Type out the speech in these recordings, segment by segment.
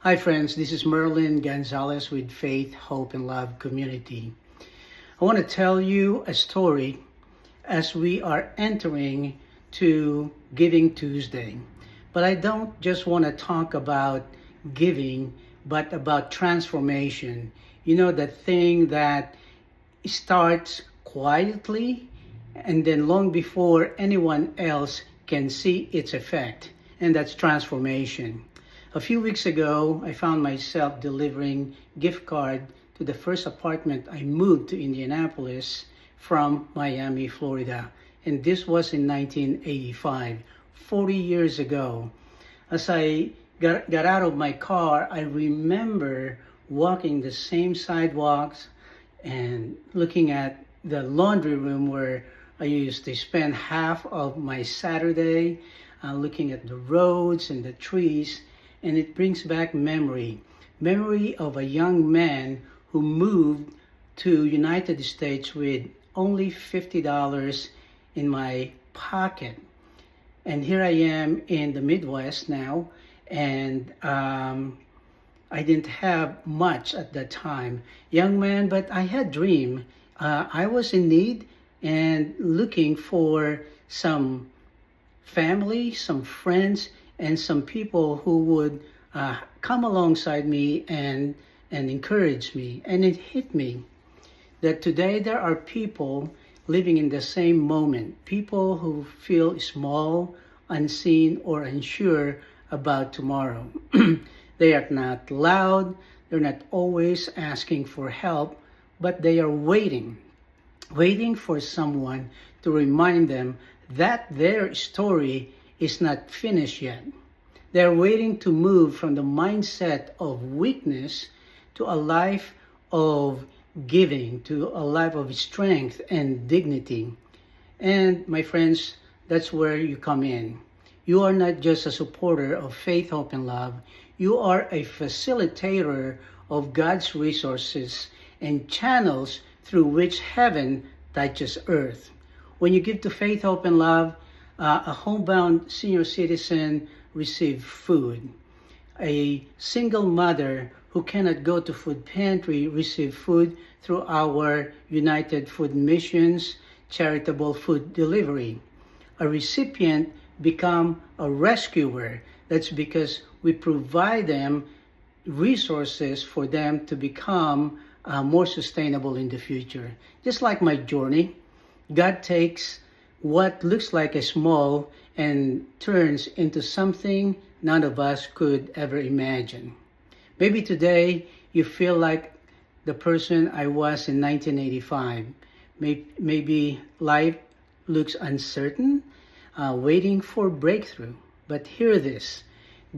Hi, friends. This is Merlin Gonzalez with Faith, Hope, and Love Community. I want to tell you a story as we are entering to Giving Tuesday. But I don't just want to talk about giving, but about transformation. You know, the thing that starts quietly and then long before anyone else can see its effect, and that's transformation. A few weeks ago, I found myself delivering gift card to the first apartment I moved to Indianapolis from Miami, Florida. And this was in 1985, 40 years ago. As I got out of my car, I remember walking the same sidewalks and looking at the laundry room where I used to spend half of my Saturday, looking at the roads and the trees, and it brings back memory of a young man who moved to United States with only $50 in my pocket. And here I am in the Midwest now, and I didn't have much at that time. Young man, but I had dream. I was in need and looking for some family, some friends, and some people who would come alongside me and encourage me. And it hit me that today there are people living in the same moment, people who feel small, unseen, or unsure about tomorrow. They are not loud, they're not always asking for help, but they are waiting for someone to remind them that their story is not finished yet. They're waiting to move from the mindset of weakness to a life of giving, to a life of strength and dignity. And my friends, that's where you come in. You are not just a supporter of faith, hope, and love. You are a facilitator of God's resources and channels through which heaven touches earth. When you give to faith, hope, and love, a homebound senior citizen receives food. A single mother who cannot go to food pantry receives food through our United Food Missions charitable food delivery. A recipient become a rescuer. That's because we provide them resources for them to become more sustainable in the future. Just like my journey, God takes what looks like a small and turns into something none of us could ever imagine. Maybe today you feel like the person I was in 1985. Maybe life looks uncertain, waiting for breakthrough. But hear this,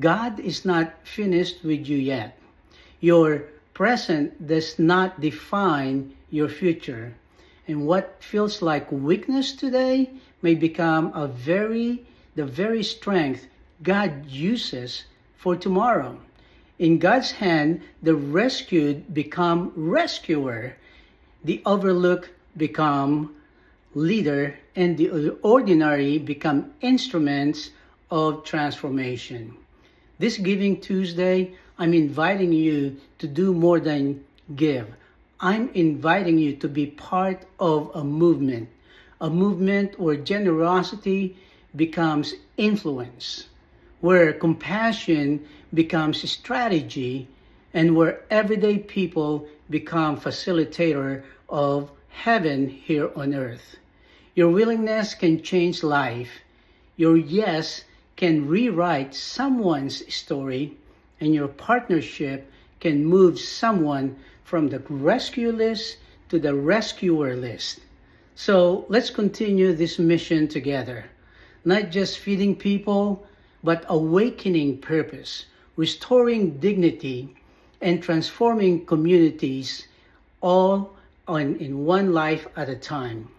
God is not finished with you yet. Your present does not define your future. And what feels like weakness today may become the very strength God uses for tomorrow. In God's hand, the rescued become rescuer, the overlooked become leader, and the ordinary become instruments of transformation. This Giving Tuesday, I'm inviting you to do more than give. I'm inviting you to be part of a movement where generosity becomes influence, where compassion becomes strategy, and where everyday people become facilitator of heaven here on earth. Your willingness can change life. Your yes can rewrite someone's story, and your partnership can move someone from the rescue list to the rescuer list. So let's continue this mission together. Not just feeding people, but awakening purpose, restoring dignity, and transforming communities all in one life at a time.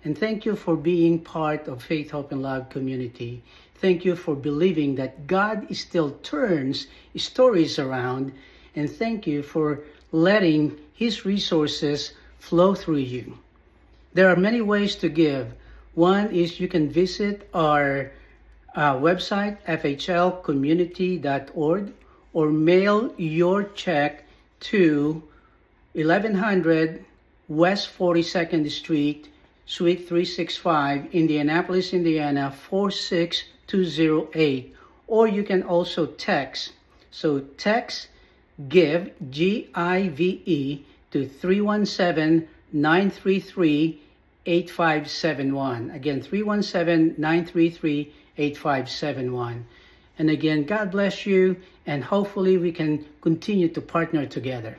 And thank you for being part of Faith, Hope, and Love community. Thank you for believing that God still turns stories around. And thank you for letting His resources flow through you. There are many ways to give. One is you can visit our website, fhlcommunity.org, or mail your check to 1100 West 42nd Street, Suite 365, Indianapolis, Indiana 46208. Or you can also text. So text GIVE, G-I-V-E, to 317-933-8571. Again, 317-933-8571. And again, God bless you, and hopefully we can continue to partner together.